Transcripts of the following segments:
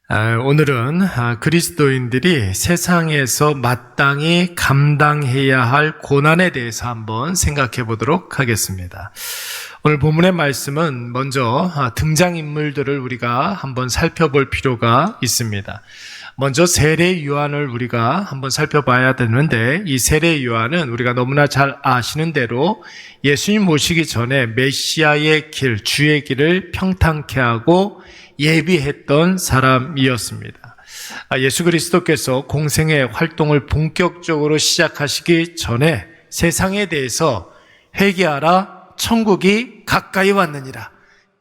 오늘은 그리스도인들이 세상에서 마땅히 감당해야 할 고난에 대해서 한번 생각해 보도록 하겠습니다. 오늘 본문의 말씀은 먼저 등장인물들을 우리가 한번 살펴볼 필요가 있습니다. 먼저 세례 요한을 우리가 한번 살펴봐야 되는데, 이 세례 요한은 우리가 너무나 잘 아시는 대로 예수님 모시기 전에 메시아의 길, 주의 길을 평탄케 하고 예비했던 사람이었습니다. 예수 그리스도께서 공생의 활동을 본격적으로 시작하시기 전에 세상에 대해서 회개하라, 천국이 가까이 왔느니라,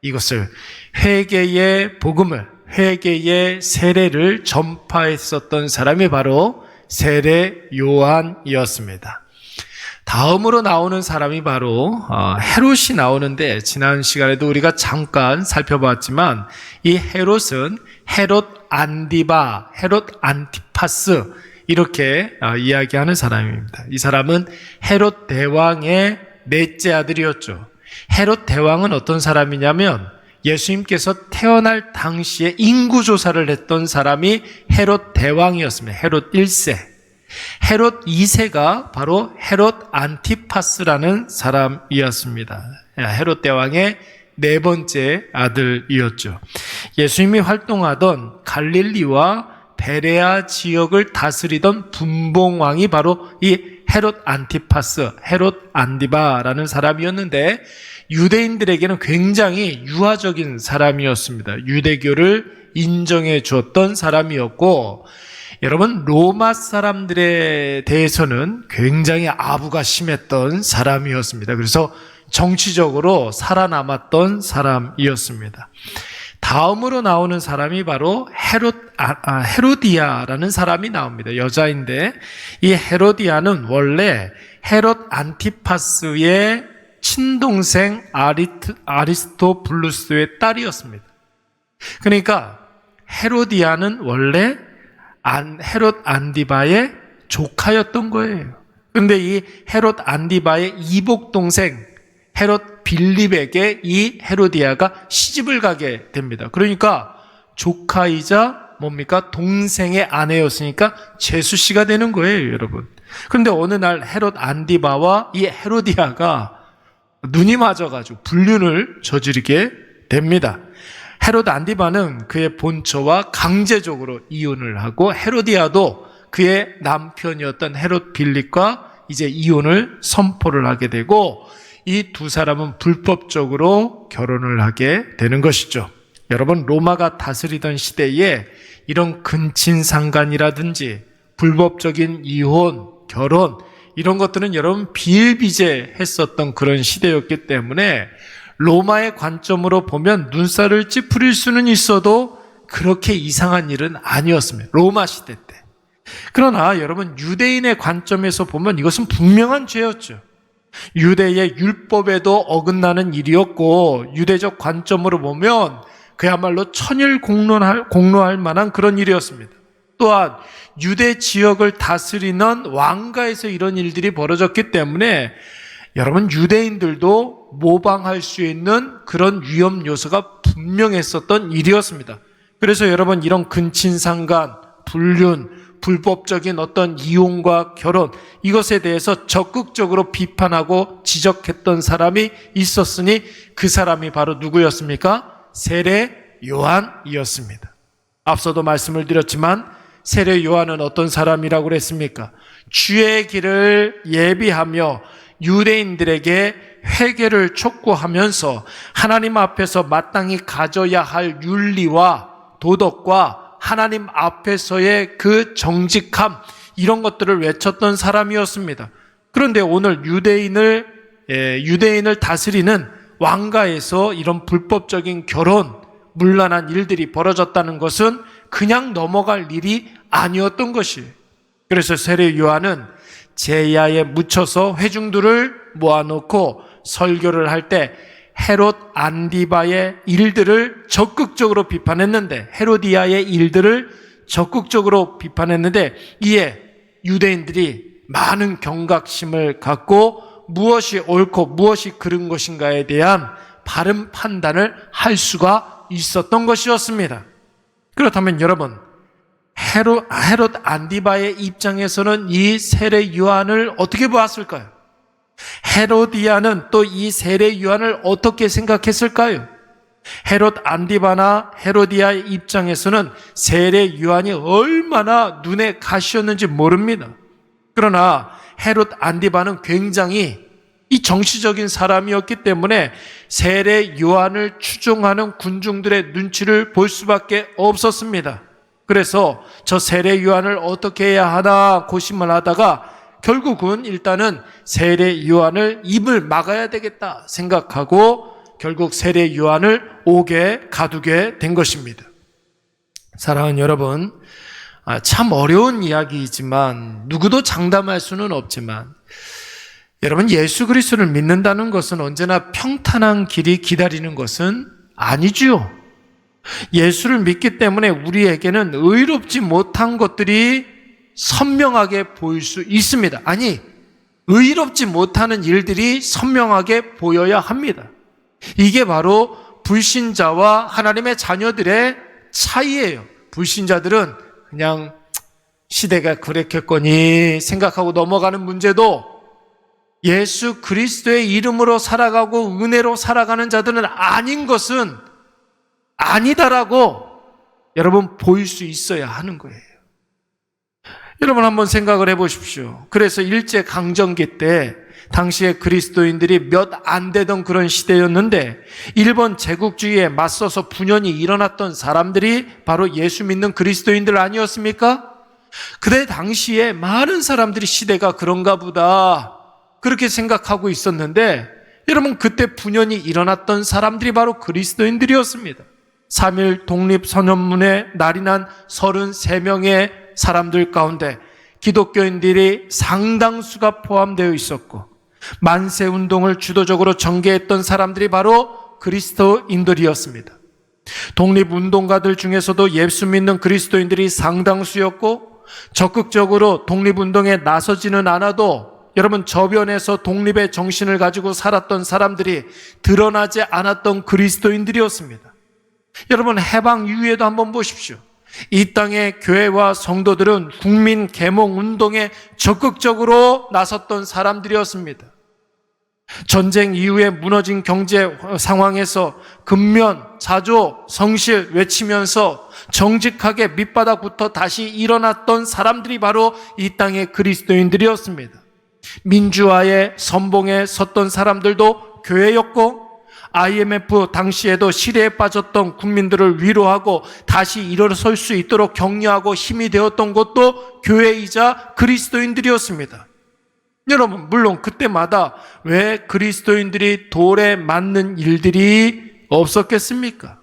이것을 회개의 복음을, 회개의 세례를 전파했었던 사람이 바로 세례 요한이었습니다. 다음으로 나오는 사람이 바로 헤롯이 나오는데, 지난 시간에도 우리가 잠깐 살펴봤지만 이 헤롯은 헤롯 안디바, 헤롯 안티파스, 이렇게 이야기하는 사람입니다. 이 사람은 헤롯 대왕의 넷째 아들이었죠. 헤롯 대왕은 어떤 사람이냐면 예수님께서 태어날 당시에 인구조사를 했던 사람이 헤롯 대왕이었습니다. 헤롯 1세. 헤롯 2세가 바로 헤롯 안티파스라는 사람이었습니다. 헤롯 대왕의 네 번째 아들이었죠. 예수님이 활동하던 갈릴리와 베레아 지역을 다스리던 분봉왕이 바로 이 헤롯 안티파스, 헤롯 안디바라는 사람이었는데, 유대인들에게는 굉장히 유화적인 사람이었습니다. 유대교를 인정해 주었던 사람이었고, 여러분, 로마 사람들에 대해서는 굉장히 아부가 심했던 사람이었습니다. 그래서 정치적으로 살아남았던 사람이었습니다. 다음으로 나오는 사람이 바로 헤로디아라는 사람이 나옵니다. 여자인데, 이 헤로디아는 원래 헤롯 안티파스의 친동생 아리스토블루스의 딸이었습니다. 그러니까 헤로디아는 원래 헤롯 안디바의 조카였던 거예요. 그런데 이 헤롯 안디바의 이복 동생 헤롯 빌립에게 이 헤로디아가 시집을 가게 됩니다. 그러니까 조카이자 뭡니까? 동생의 아내였으니까 제수씨가 되는 거예요, 여러분. 그런데 어느 날 헤롯 안디바와 이 헤로디아가 눈이 맞아가지고 불륜을 저지르게 됩니다. 헤롯 안디바는 그의 본처와 강제적으로 이혼을 하고, 헤로디아도 그의 남편이었던 헤롯 빌립과 이제 이혼을 선포를 하게 되고, 이 두 사람은 불법적으로 결혼을 하게 되는 것이죠. 여러분, 로마가 다스리던 시대에 이런 근친상간이라든지 불법적인 이혼, 결혼, 이런 것들은 여러분 비일비재했었던 그런 시대였기 때문에 로마의 관점으로 보면 눈살을 찌푸릴 수는 있어도 그렇게 이상한 일은 아니었습니다. 로마 시대 때. 그러나 여러분, 유대인의 관점에서 보면 이것은 분명한 죄였죠. 유대의 율법에도 어긋나는 일이었고, 유대적 관점으로 보면 그야말로 천일 공로할 만한 그런 일이었습니다. 또한 유대 지역을 다스리는 왕가에서 이런 일들이 벌어졌기 때문에 여러분, 유대인들도 모방할 수 있는 그런 위험 요소가 분명했었던 일이었습니다. 그래서 여러분, 이런 근친상간, 불륜, 불법적인 어떤 이혼과 결혼, 이것에 대해서 적극적으로 비판하고 지적했던 사람이 있었으니 그 사람이 바로 누구였습니까? 세례 요한이었습니다. 앞서도 말씀을 드렸지만 세례 요한은 어떤 사람이라고 그랬습니까? 주의 길을 예비하며 유대인들에게 회개를 촉구하면서 하나님 앞에서 마땅히 가져야 할 윤리와 도덕과 하나님 앞에서의 그 정직함, 이런 것들을 외쳤던 사람이었습니다. 그런데 오늘 유대인을 다스리는 왕가에서 이런 불법적인 결혼, 문란한 일들이 벌어졌다는 것은 그냥 넘어갈 일이 아니었던 것이에요. 그래서 세례 요한은 제야에 묻혀서 회중들을 모아놓고 설교를 할 때 헤롯 안디바의 일들을 적극적으로 비판했는데, 헤로디아의 일들을 적극적으로 비판했는데, 이에 유대인들이 많은 경각심을 갖고 무엇이 옳고 무엇이 그른 것인가에 대한 바른 판단을 할 수가 있었던 것이었습니다. 그렇다면 여러분, 헤롯 안디바의 입장에서는 이 세례 요한을 어떻게 보았을까요? 헤로디아는 또 이 세례 요한을 어떻게 생각했을까요? 헤롯 안디바나 헤로디아의 입장에서는 세례 요한이 얼마나 눈에 가시였는지 모릅니다. 그러나 헤롯 안디바는 굉장히 이 정치적인 사람이었기 때문에 세례 요한을 추종하는 군중들의 눈치를 볼 수밖에 없었습니다. 그래서 저 세례 요한을 어떻게 해야 하나 고심을 하다가 결국은 일단은 세례 요한을 입을 막아야 되겠다 생각하고 결국 세례 요한을 옥에 가두게 된 것입니다. 사랑하는 여러분, 참 어려운 이야기이지만 누구도 장담할 수는 없지만 여러분, 예수 그리스도를 믿는다는 것은 언제나 평탄한 길이 기다리는 것은 아니지요. 예수를 믿기 때문에 우리에게는 의롭지 못한 것들이 선명하게 보일 수 있습니다. 아니, 의롭지 못하는 일들이 선명하게 보여야 합니다. 이게 바로 불신자와 하나님의 자녀들의 차이예요. 불신자들은 그냥 시대가 그랬겠거니 생각하고 넘어가는 문제도 예수 그리스도의 이름으로 살아가고 은혜로 살아가는 자들은 아닌 것은 아니다라고 여러분 보일 수 있어야 하는 거예요. 여러분 한번 생각을 해보십시오. 그래서 일제강점기 때 당시에 그리스도인들이 몇 안 되던 그런 시대였는데 일본 제국주의에 맞서서 분연히 일어났던 사람들이 바로 예수 믿는 그리스도인들 아니었습니까? 그때 당시에 많은 사람들이 시대가 그런가 보다 그렇게 생각하고 있었는데 여러분 그때 분연히 일어났던 사람들이 바로 그리스도인들이었습니다. 3.1 독립선언문에 날인한 33명의 사람들 가운데 기독교인들이 상당수가 포함되어 있었고 만세운동을 주도적으로 전개했던 사람들이 바로 그리스도인들이었습니다. 독립운동가들 중에서도 예수 믿는 그리스도인들이 상당수였고 적극적으로 독립운동에 나서지는 않아도 여러분 저변에서 독립의 정신을 가지고 살았던 사람들이 드러나지 않았던 그리스도인들이었습니다. 여러분 해방 이후에도 한번 보십시오. 이 땅의 교회와 성도들은 국민 계몽 운동에 적극적으로 나섰던 사람들이었습니다. 전쟁 이후에 무너진 경제 상황에서 근면, 자조, 성실 외치면서 정직하게 밑바닥부터 다시 일어났던 사람들이 바로 이 땅의 그리스도인들이었습니다. 민주화의 선봉에 섰던 사람들도 교회였고 IMF 당시에도 시대에 빠졌던 국민들을 위로하고 다시 일어설 수 있도록 격려하고 힘이 되었던 것도 교회이자 그리스도인들이었습니다. 여러분 물론 그때마다 왜 그리스도인들이 돌에 맞는 일들이 없었겠습니까?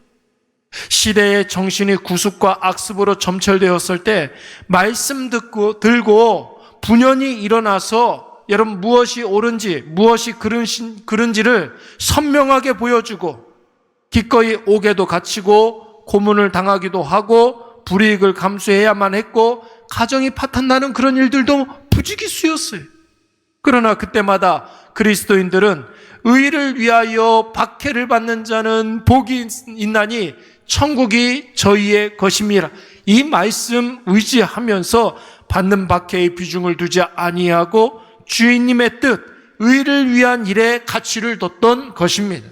시대의 정신이 구습과 악습으로 점철되었을 때 말씀 들고 분연히 일어나서 여러분 무엇이 옳은지 무엇이 그른지를 선명하게 보여주고 기꺼이 옥에도 갇히고 고문을 당하기도 하고 불이익을 감수해야만 했고 가정이 파탄나는 그런 일들도 부지기수였어요. 그러나 그때마다 그리스도인들은 의를 위하여 박해를 받는 자는 복이 있나니 천국이 저희의 것임이라 이 말씀 의지하면서 받는 박해의 비중을 두지 아니하고 주인님의 뜻, 의를 위한 일에 가치를 뒀던 것입니다.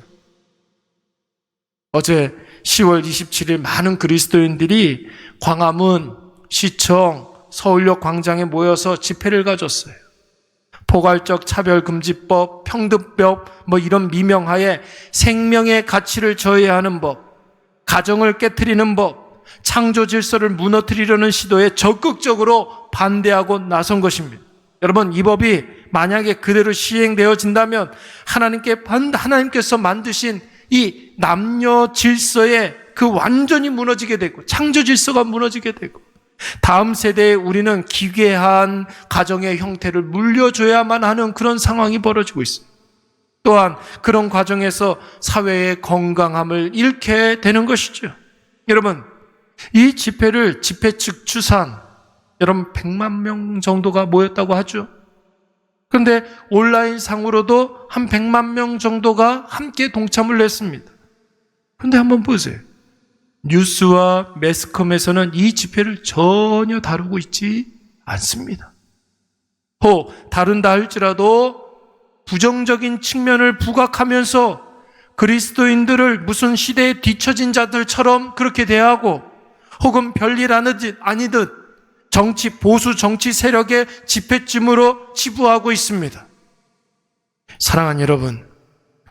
어제 10월 27일 많은 그리스도인들이 광화문, 시청, 서울역 광장에 모여서 집회를 가졌어요. 포괄적 차별금지법, 평등법 이런 미명하에 생명의 가치를 저해하는 법, 가정을 깨트리는 법, 창조 질서를 무너뜨리려는 시도에 적극적으로 반대하고 나선 것입니다. 여러분 이 법이 만약에 그대로 시행되어진다면 하나님께서 만드신 이 남녀 질서에 그 완전히 무너지게 되고 창조 질서가 무너지게 되고 다음 세대에 우리는 기괴한 가정의 형태를 물려줘야만 하는 그런 상황이 벌어지고 있습니다. 또한 그런 과정에서 사회의 건강함을 잃게 되는 것이죠. 여러분 이 집회를 집회 측 추산 여러분 100만 명 정도가 모였다고 하죠. 그런데 온라인 상으로도 한 100만 명 정도가 함께 동참을 했습니다. 그런데 한번 보세요. 뉴스와 매스컴에서는 이 집회를 전혀 다루고 있지 않습니다. 다룬다 할지라도 부정적인 측면을 부각하면서 그리스도인들을 무슨 시대에 뒤처진 자들처럼 그렇게 대하고, 혹은 별일 아니듯 보수 정치 세력의 집회쯤으로 치부하고 있습니다. 사랑하는 여러분,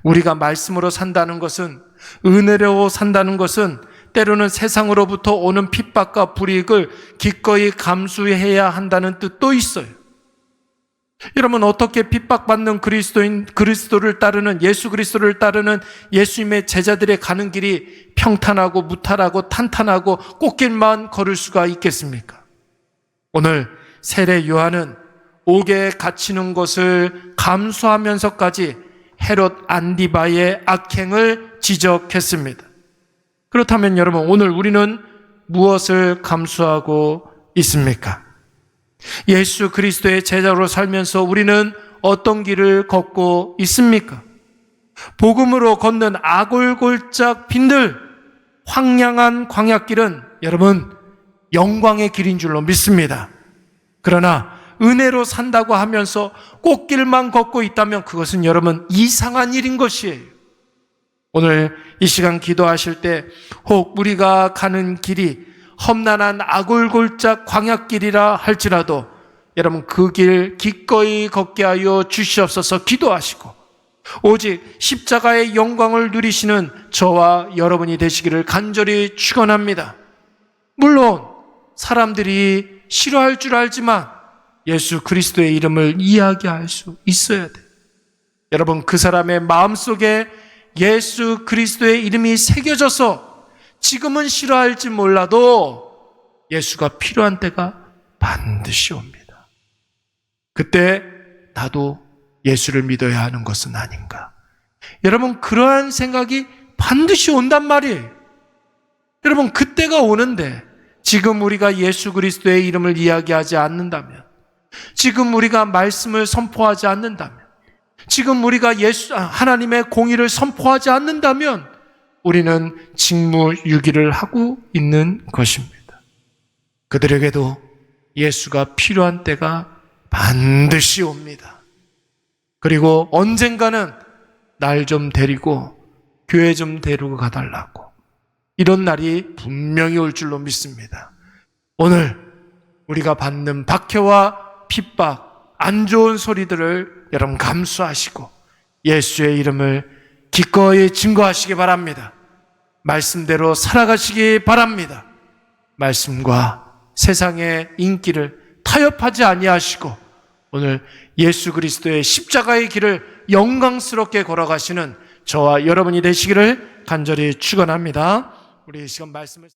우리가 말씀으로 산다는 것은, 은혜로 산다는 것은 때로는 세상으로부터 오는 핍박과 불이익을 기꺼이 감수해야 한다는 뜻도 있어요. 여러분, 어떻게 핍박받는 그리스도를 따르는, 예수 그리스도를 따르는 예수님의 제자들의 가는 길이 평탄하고 무탈하고 탄탄하고 꽃길만 걸을 수가 있겠습니까? 오늘 세례 요한은 옥에 갇히는 것을 감수하면서까지 헤롯 안디바의 악행을 지적했습니다. 그렇다면 여러분, 오늘 우리는 무엇을 감수하고 있습니까? 예수 그리스도의 제자로 살면서 우리는 어떤 길을 걷고 있습니까? 복음으로 걷는 아골골짝 빈들 황량한 광야길은 여러분 영광의 길인 줄로 믿습니다. 그러나 은혜로 산다고 하면서 꽃길만 걷고 있다면 그것은 여러분 이상한 일인 것이에요. 오늘 이 시간 기도하실 때 혹 우리가 가는 길이 험난한 아골골짝 광야길이라 할지라도 여러분 그 길 기꺼이 걷게 하여 주시옵소서 기도하시고, 오직 십자가의 영광을 누리시는 저와 여러분이 되시기를 간절히 축원합니다. 물론 사람들이 싫어할 줄 알지만 예수 그리스도의 이름을 이야기할 수 있어야 돼요. 여러분, 그 사람의 마음속에 예수 그리스도의 이름이 새겨져서 지금은 싫어할지 몰라도 예수가 필요한 때가 반드시 옵니다. 그때 나도 예수를 믿어야 하는 것은 아닌가. 여러분, 그러한 생각이 반드시 온단 말이에요. 여러분, 그때가 오는데 지금 우리가 예수 그리스도의 이름을 이야기하지 않는다면, 지금 우리가 말씀을 선포하지 않는다면, 지금 우리가 하나님의 공의를 선포하지 않는다면 우리는 직무유기를 하고 있는 것입니다. 그들에게도 예수가 필요한 때가 반드시 옵니다. 그리고 언젠가는 날 좀 데리고 교회 좀 데리고 가달라고, 이런 날이 분명히 올 줄로 믿습니다. 오늘 우리가 받는 박해와 핍박, 안 좋은 소리들을 여러분 감수하시고 예수의 이름을 기꺼이 증거하시기 바랍니다. 말씀대로 살아가시기 바랍니다. 말씀과 세상의 인기를 타협하지 아니하시고 오늘 예수 그리스도의 십자가의 길을 영광스럽게 걸어가시는 저와 여러분이 되시기를 간절히 축원합니다. 우리 이 시간 말씀을